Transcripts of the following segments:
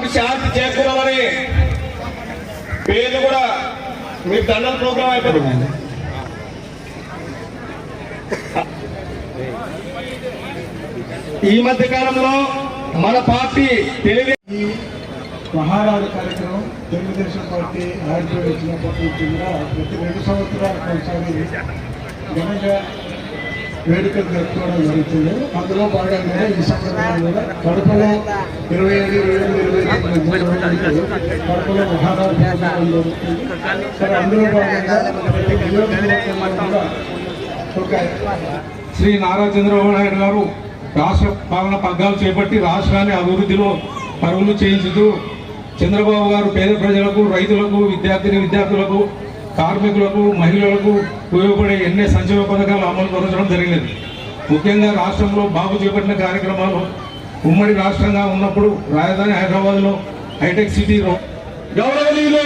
ఆత్మకు శాంతి చేకూరాలని పేర్లు కూడా మీకు దండల ప్రోగ్రాం అయిపోతుంది. ఈ మధ్య కాలంలో మన పార్టీ మహానాడు కార్యక్రమం తెలుగుదేశం పార్టీ ఆర్జీడీ వచ్చినప్పటి నుంచి కూడా ప్రతి 2 సంవత్సరాలు ఒకసారి ఘనంగా వేడుకలు జరుపుకోవడం జరుగుతుంది. అందులో భాగంగా ఈ సందర్భంగా కూడా కడపలో 27, 28, 29 కడపలో మహానాడు కార్యక్రమం జరుగుతుంది. సరే, అందులో భాగంగా ప్రతి నియోజకవర్గంలో కూడా ఒక శ్రీ నారా చంద్రబాబు నాయుడు గారు రాష్ట్ర పాలన పగ్గాలు చేపట్టి రాష్ట్రాన్ని అభివృద్ధిలో పరుగులు చేయించుతూ చంద్రబాబు గారు పేద ప్రజలకు, రైతులకు, విద్యార్థులకు, కార్మికులకు, మహిళలకు ఉపయోగపడే ఎన్నో సంక్షేమ పథకాలు అమలు పరచడం జరిగినది. ముఖ్యంగా రాష్ట్రంలో బాబు చేపట్టిన కార్యక్రమాలు ఉమ్మడి రాష్ట్రంగా ఉన్నప్పుడు రాజధాని హైదరాబాద్లో హైటెక్ సిటీ గౌరవనీయులు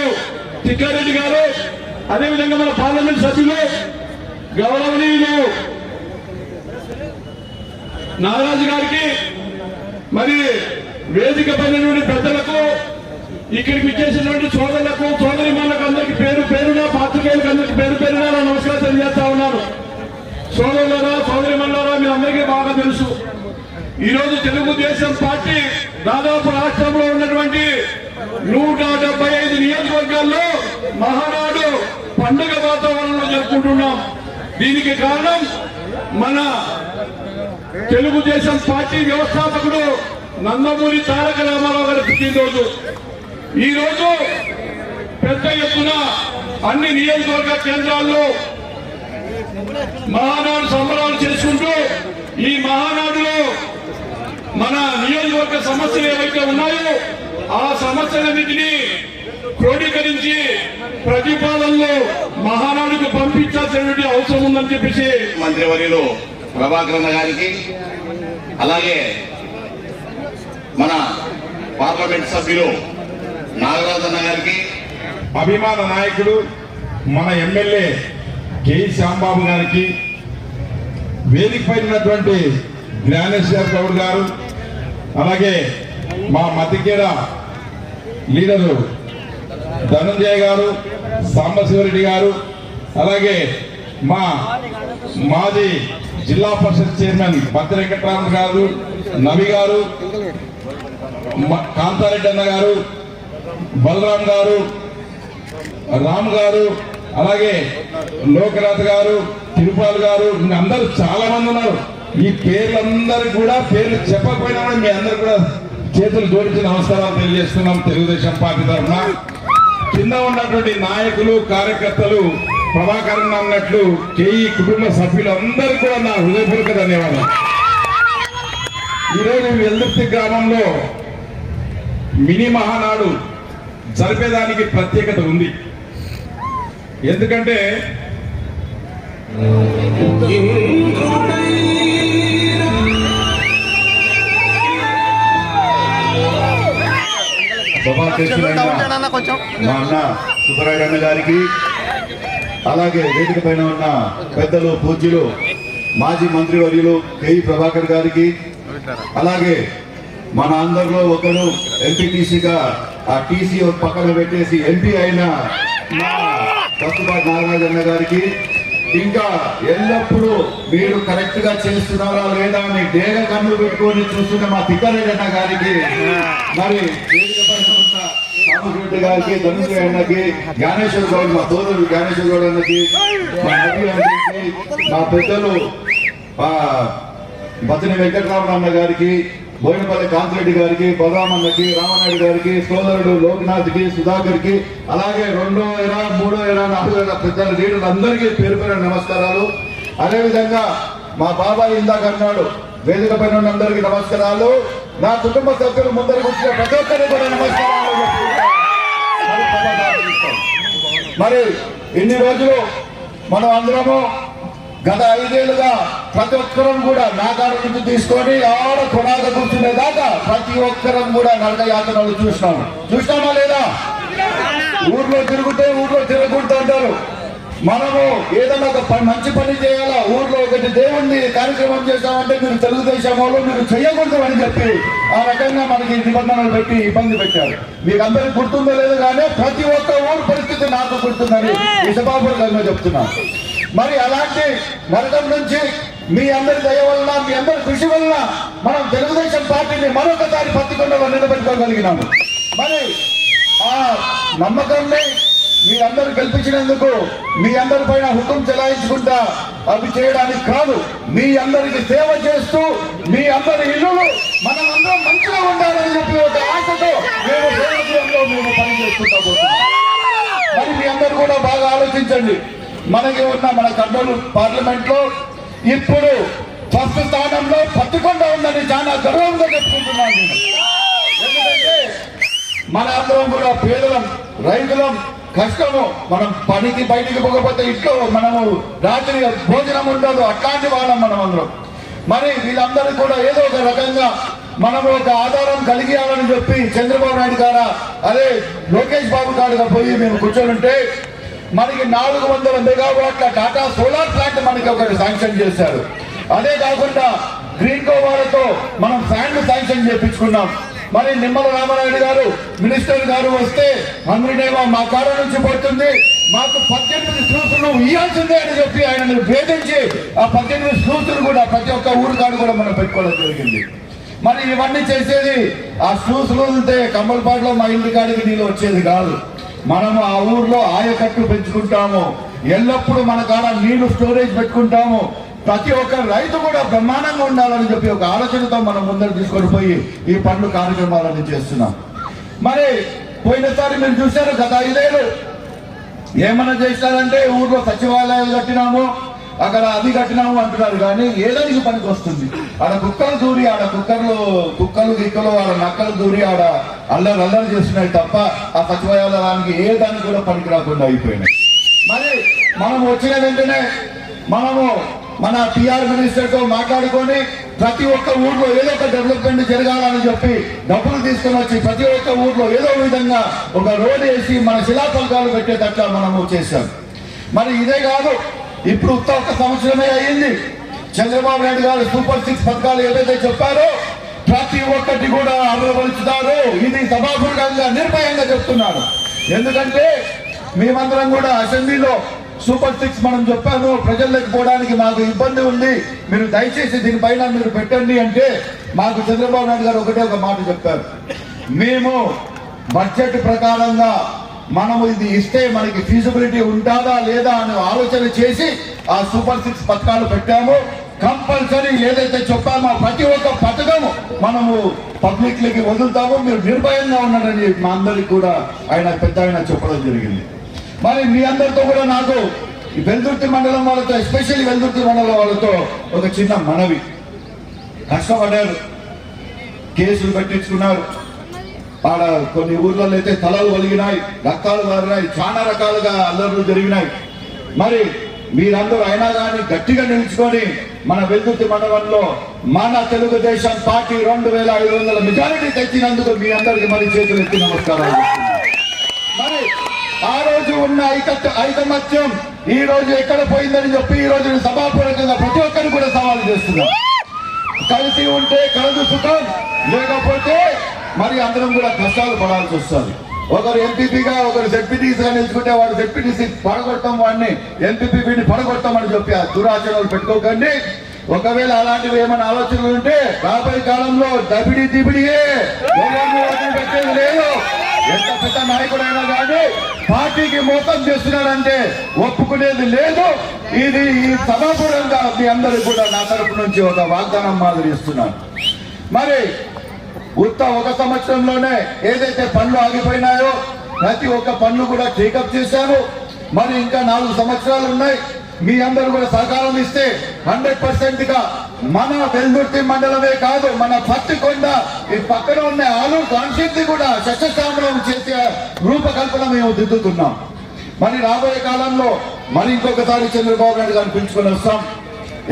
తిక్కారెడ్డి గారు, అదేవిధంగా మన పార్లమెంట్ సభ్యులు గౌరవనీయులు నాగరాజు గారికి, మరి వేదిక పైన నుండి పెద్దలకు, ఇక్కడికి విచ్చేసినటువంటి సోదరులకు, సోదరిమణులకు అందరికి పేరు పేరున, పాత్రికేయులకు అందరికి పేరు పేరున నమస్కారం తెలియజేస్తా ఉన్నాను. సోదరులారా, సోదరిమణులారా, మీ అందరికీ బాగా తెలుసు, ఈరోజు తెలుగుదేశం పార్టీ దాదాపు రాష్ట్రంలో ఉన్నటువంటి 175 నియోజకవర్గాల్లో మహానాడు పండుగ వాతావరణంలో జరుపుకుంటున్నాం. దీనికి కారణం మన తెలుగుదేశం పార్టీ వ్యవస్థాపకుడు నందమూరి తారక రామారావు గారి పుట్టినరోజు. ఈ రోజు పెద్ద ఎత్తున అన్ని నియోజకవర్గ కేంద్రాల్లో మహానాడు సంబరాలు చేసుకుంటూ, ఈ మహానాడులో మన నియోజకవర్గ సమస్యలు ఏవైతే ఉన్నాయో ఆ సమస్యలన్నింటినీ క్రోడీకరించి ప్రతిపాదనలో మహానాడుకు పంపించాల్సినటువంటి అవసరం ఉందని చెప్పేసి మంత్రివర్యులు ప్రభాకరన్న గారికి, అలాగే మన పార్లమెంట్ సభ్యులు నాగరాజన్న గారికి, అభిమాన నాయకుడు మన ఎమ్మెల్యే కె శ్యాంబాబు గారికి, వేదిక పైన ఉన్నటువంటి జ్ఞానేశ్వర్ గౌడ్ గారు, అలాగే మా మధ్యకేర లీడరు ధనంజయ గారు, సాంబశివరెడ్డి గారు, అలాగే మా మాజీ జిల్లా పరిషత్ చైర్మన్ బత్తి వెంకటరామన్ గారు, నవి గారు, కాంతారెడ్డి అన్న గారు, బలరాం గారు, రామ్ గారు, అలాగే లోకనాథ్ గారు, తిరుపాల్ గారు, అందరూ చాలా మంది ఉన్నారు. ఈ పేర్లందరూ కూడా పేర్లు చెప్పకపోయినా కూడా మీ అందరు కూడా చేతులు జోడించి నమస్కారాలు తెలియజేస్తున్నాం తెలుగుదేశం పార్టీ తరఫున. కింద ఉన్నటువంటి నాయకులు, కార్యకర్తలు, ప్రభాకరన్ అన్నట్లు కేఈ కుటుంబ సభ్యులందరికీ కూడా నా హృదయపూర్వక ధన్యవాదాలు. ఈరోజు వెల్దుర్తి గ్రామంలో మినీ మహానాడు జరిపేదానికి ప్రత్యేకత ఉంది. ఎందుకంటే మా అన్న సుబ్బరాయుడు గారికి, అలాగే వేదిక పైన ఉన్న పెద్దలు, పూజ్యులు, మాజీ మంత్రివర్యులు కేఈ ప్రభాకర్ గారికి, అలాగే మన అందరిలో ఒకరు ఎంపీటీసీగా ఆ టీసీ పక్కన పెట్టేసి ఎంపీ అయిన కస్తుబాటి నాగరాజన్న గారికి, ఇంకా ఎల్లప్పుడూ మీరు కరెక్ట్ గా చేస్తున్నారా లేదా అని డేగ కన్నులు పెట్టుకొని చూస్తున్న మా తిక్కరెడ్డి గారికి, మరి సాంబశివరెడ్డి గారికి, ధనుంజయ అన్నకి, జ్ఞానేశ్వర గౌడ్, మా సోదరుడు జ్ఞానేశ్వర గౌడ్ అన్నకి, మా మా పెద్దలు బతిని వెంకటరామన్న గారికి, బోయినపల్లి కాంతిరెడ్డి గారికి, బలరామన్నకి, రామనాయుడు గారికి, సోదరుడు లోక్నాథ్ కి, సుధాకర్ కి, అలాగే 2వ ఎరా, 3వ ఎరా, 4వ ఎరా పెద్దల లీడర్లు అందరికీ పేరు పేరు నమస్కారాలు. అదేవిధంగా మా బాబాయ్ ఇందాక అన్నాడు, వేదిక పైన ఉన్న అందరికీ నమస్కారాలు. నా కుటుంబ సభ్యులు ముందరికి వచ్చిన ప్రతి ఒక్కరికి కూడా నమస్కారాలు. మరి ఇన్ని రోజులు మనం అందరము గత 5 ఏళ్లుగా ప్రతి ఒక్కరం కూడా నా కాడ నుంచి తీసుకొని ఆడ కొనాద కూర్చునే దాకా ప్రతి ఒక్కరం కూడా నరక యాత్రలు చూసినామా లేదా? ఊర్లో తిరుగుతే ఊర్లో తిరగకూడదు అంటారు. మనము ఏదైనా ఒక మంచి పని చేయాలా, ఊర్లో ఒకటి దేవుణ్ణి కార్యక్రమం చేశామంటే మీరు తెలుగుదేశం వాళ్ళు మీరు చేయకూడదు అని చెప్పి ఆ రకంగా మనకి నిబంధనలు పెట్టి ఇబ్బంది పెట్టారు. మీకు అందరికి గుర్తుందో లేదో కానీ ప్రతి ఒక్క ఊరు పరిస్థితి నాకు గుర్తుందని ఈ సభాపూర్వకంగా చెప్తున్నాను. మరి అలాంటి నరకం నుంచి మీ అందరి దయ వల్ల, మీ అందరి కృషి వల్ల మనం తెలుగుదేశం పార్టీని మరొకసారి పత్తికొండలో నిలబెట్టుకోగలిగినాము. మరి ఆ నమ్మకాన్ని మీరందరూ కల్పించినందుకు మీ అందరి పైన హుకుం చెలాయించుకుంటా అవి చేయడానికి కాదు, మీ అందరికి సేవ చేస్తూ మీ అందరి ఇల్లులు మనం అందరం మంచిగా ఉండాలని చెప్పి ఒక ఆశతో మేము సేవలో మేము పనిచేసుకుంటా పోతున్నాం. మరి మీ అందరూ కూడా బాగా ఆలోచించండి. మనకి ఉన్న మన కర్నూలు పార్లమెంట్ లో ఇప్పుడు ఫస్ట్ స్థానంలో పత్తికొండ ఉందని చాలా గర్వంగా చెప్పుకుంటున్నాను నేను. ఎందుకంటే మన అందరం కూడా పేదలం, రైతులం, కష్టము. మనం పనికి బయటికి పోకపోతే ఇంట్లో మనము రాత్రి భోజనం ఉండదు, అట్లాంటి వాళ్ళం మనం అందరం. మరి వీళ్ళందరూ కూడా ఏదో ఒక రకంగా మనము ఒక ఆధారం కలిగియాలని చెప్పి చంద్రబాబు నాయుడు గారు అదే లోకేష్ బాబు గారుగా పోయి మేము కూర్చొని మనకి 400 మెగావాట్ల టాటా సోలార్ ప్లాంట్ మనకి ఒకటి శాంక్షన్ చేశారు. అదే కాకుండా గ్రీన్ కో వాళ్ళతో మనం ఫ్యాన్లు శాంక్షన్ చేయించుకున్నాం. మరి నిమ్మల రామారాయుడు గారు మినిస్టర్ గారు వస్తే అందరినేమో మా కాడ నుంచి పోతుంది, మాకు 18 స్లూసులు ఇవ్వాల్సిందే అని చెప్పి ఆయన భేదించి ఆ 18 స్లూసులు కూడా ప్రతి ఒక్క ఊరు కాడు కూడా మనం పెట్టుకోవడం జరిగింది. మరి ఇవన్నీ చేసేది ఆ స్లూసులు ఉంటే కమ్మలపాడులో మా ఇంటి కాడికి నీళ్ళు వచ్చేది కాదు. మనము ఆ ఊర్లో ఆయకట్టు పెంచుకుంటాము, ఎల్లప్పుడూ మన కాడ నీళ్లు స్టోరేజ్ పెట్టుకుంటాము. ప్రతి ఒక్క రైతు కూడా బ్రహ్మాండంగా ఉండాలని చెప్పి ఒక ఆలోచనతో మనం ముందర తీసుకొని పోయి ఈ పనులు కార్యక్రమాలన్నీ చేస్తున్నాం. మరి పోయినసారి మీరు చూశారు, గత 5 ఏళ్ళు ఏమన్నా చేస్తారంటే ఊర్లో సచివాలయాలు కట్టినాము, అక్కడ అది కట్టినాము అంటున్నారు. కానీ ఏదానికి పనికి వస్తుంది? ఆడ కుక్కలు దూరి, ఆడ కుక్కలు గిక్కలు ఆడ నక్కలు దూరి ఆడ అల్లరి చేస్తున్నాయి తప్ప ఆ సచివాలయానికి ఏ దానికి కూడా పనికి రాకుండా అయిపోయినాయి. మరి మనం వచ్చిన వెంటనే మనము మన టిఆర్ మినిస్టర్ తో మాట్లాడుకొని ప్రతి ఒక్క ఊర్లో ఏదో ఒక డెవలప్మెంట్ జరగాలని చెప్పి డబ్బులు తీసుకుని వచ్చి ప్రతి ఒక్క ఊర్లో ఏదో విధంగా ఒక రోడ్ వేసి మన శిలాఫలకాలు పెట్టేటట్లా మనము చేశాం. మరి ఇదే కాదు, ఇప్పుడు ఒక్క సంవత్సరమే అయ్యింది. చంద్రబాబు నాయుడు గారు సూపర్ 6 పథకాలు ఏదైతే చెప్పారో ప్రతి ఒక్కటి కూడా అమలుపరుచుతారు. ఇది సభాపూర్వకంగా నిర్భయంగా చెప్తున్నాను. ఎందుకంటే మేమందరం కూడా అసెంబ్లీలో సూపర్ 6 మనం చెప్పాను, ప్రజల్లోకి పోవడానికి మాకు ఇబ్బంది ఉంది, మీరు దయచేసి దీనిపైన మీరు పెట్టండి అంటే మాకు చంద్రబాబు నాయుడు గారు ఒకటే ఒక మాట చెప్పారు, మేము బడ్జెట్ ప్రకారంగా మనము ఇది ఇస్తే మనకి ఫీజిబిలిటీ ఉంటుందా లేదా అని ఆలోచన చేసి ఆ సూపర్ 6 పథకాలు పెట్టాము. కంపల్సరీ ఏదైతే చెప్పామో ప్రతి ఒక్క పథకము మనము పబ్లిక్ లకి వదులుతాము, మీరు నిర్భయంగా ఉన్నారని మా అందరికి కూడా ఆయన చెప్పడం జరిగింది. మరి మీ అందరితో కూడా నాకు వెల్దుర్తి మండలం వాళ్ళతో, ఎస్పెషల్లీ వెల్దుర్తి మండలం వాళ్ళతో ఒక చిన్న మనవి. కష్టపడ్డారు, కేసులు పెట్టించుకున్నారు, ఆడ కొన్ని ఊర్లలో అయితే తలలు వలిగినాయి, రక్తాలు మారినాయి, చాలా రకాలుగా అల్లర్లు జరిగినాయి. మరి మీరందరూ అయినా కానీ గట్టిగా నిలుచుకొని మన వెల్దుర్తి మండలంలో మన తెలుగుదేశం పార్టీ 2500 మెజారిటీ తెచ్చినందుకు మీ అందరికి మరి చేతులు ఎత్తి నమస్కారాలు. మరి ఆ రోజు ఉన్న ఐకమత్యం ఈ రోజు ఎక్కడ పోయిందని చెప్పి ఈ రోజు సభాపూర్వకంగా ప్రతి ఒక్కరిని కూడా సవాల్ చేస్తున్నాం. కలిసి ఉంటే కలదు సుఖం, లేకపోతే మరి అందరం కూడా కష్టాలు పడాల్సి వస్తుంది. ఒకరు ఎంపీపీగా ఒకరు జెడ్పీటీసీగా నిలుచుకుంటే వాడు జెడ్పీటీసీ పడగొట్టం, వాడిని ఎంపీపీ వీడిని పడగొట్టమని చెప్పి ఆ దురాచరణలు పెట్టుకోకండి. ఒకవేళ అలాంటివి ఏమైనా ఆలోచనలు ఉంటే రాబోయే కాలంలో దబిడియే పెట్టేది లేదు. ఎంత పెద్ద నాయకుడైనా కానీ పార్టీకి మోసం చేస్తున్నాడంటే ఒప్పుకునేది లేదు. ఇది ఈ సభాపూర్వంగా మీ అందరికి కూడా నా తరపు నుంచి ఒక వాగ్దానం మాదిరి ఇస్తున్నాను. మరి ఒక సంవత్సరంలోనే ఏదైతే పనులు ఆగిపోయినాయో ప్రతి ఒక్క పనులు కూడా టేకప్ చేశాను. మరి ఇంకా 4 సంవత్సరాలు ఉన్నాయి. మీ అందరూ కూడా సహకారం ఇస్తే 100% గా మన వెల్దుర్తి మండలమే కాదు, మన పత్తికొండ ఈ పక్కన ఉన్న ఆలూరు కాన్స్టిట్యూన్సీ కూడా సస్యశ్యామలం చేసే రూపకల్పన మేము దిద్దుతున్నాం. మరి రాబోయే కాలంలో మరి ఇంకొకసారి చంద్రబాబు నాయుడు గారిని పిలుచుకొని వస్తాం.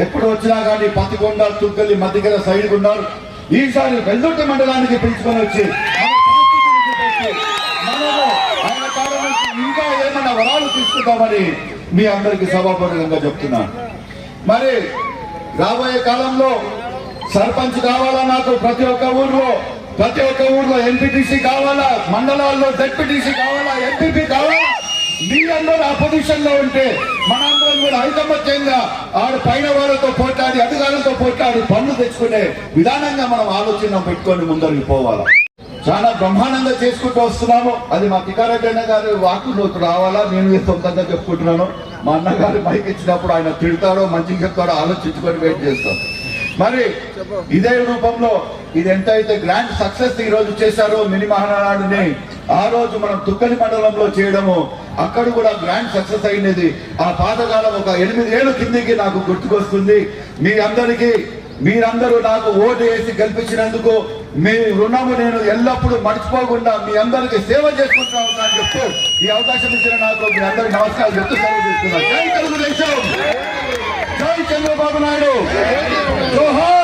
ఎప్పుడు వచ్చినా కానీ పత్తికొండ, తుగ్గలి, మధ్యగల సైడ్ ఉన్నారు. ఈసారి వెల్దుర్తి మండలానికి పిలుచుకొని వచ్చి మనము ఆయన కాలం నుంచి ఇంకా ఏమైనా వరాలు తీసుకుంటామని మీ అందరికీ సభాపూర్వకంగా చెప్తున్నాను. మరి రాబోయే కాలంలో సర్పంచ్ కావాలా, నాకు ప్రతి ఒక్క ఊర్లో ఎంపీటీసీ కావాలా, మండలాల్లో జెడ్పీటీసీ కావాలా, ఎంపీపీ కావాలా. మీ అందరూ ఆ పొజిషన్ లో ఉంటే మనందరం కూడా ఐకమత్యంగా ఆడు పైన వాళ్ళతో పోట్లాడి, అధికారులతో పోట్లాడి పనులు తెచ్చుకునే విధానంగా మనం ఆలోచన పెట్టుకొని ముందరికి పోవాలా. చాలా బ్రహ్మాండంగా చేసుకుంటూ వస్తున్నాము. అది మా తికారెడ్డి అన్న గారి వాకులోకి రావాలా, నేను సొంతంగా చెప్పుకుంటున్నాను. మా అన్నగారు మైక్ ఇచ్చినప్పుడు ఆయన తిడతాడో మంచిగా చెప్తాడో ఆలోచించుకొని వెయిట్ చేస్తాం. మరి ఇదే రూపంలో ఇది ఎంతైతే గ్రాండ్ సక్సెస్ ఈ రోజు చేశారో మినీ మహానాడుని, ఆ రోజు మనం తుక్కలి మండలంలో చేయడము, అక్కడ కూడా గ్రాండ్ సక్సెస్ అయినది. ఆ పాతకాలం ఒక 8 ఏళ్ళు కిందికి నాకు గుర్తుకొస్తుంది. మీరందరూ నాకు ఓటు వేసి గెలిపించినందుకు మీ రుణము నేను ఎల్లప్పుడూ మర్చిపోకుండా మీ అందరికీ సేవ చేసుకుంటా ఉన్నా అని చెప్తూ ఈ అవకాశం ఇచ్చిన నాకు మీ అందరికి నమస్కారం చెప్తూ సెలవు తీసుకున్నాను. జై తెలుగుదేశం, జై చంద్రబాబు నాయుడు, జోహార్.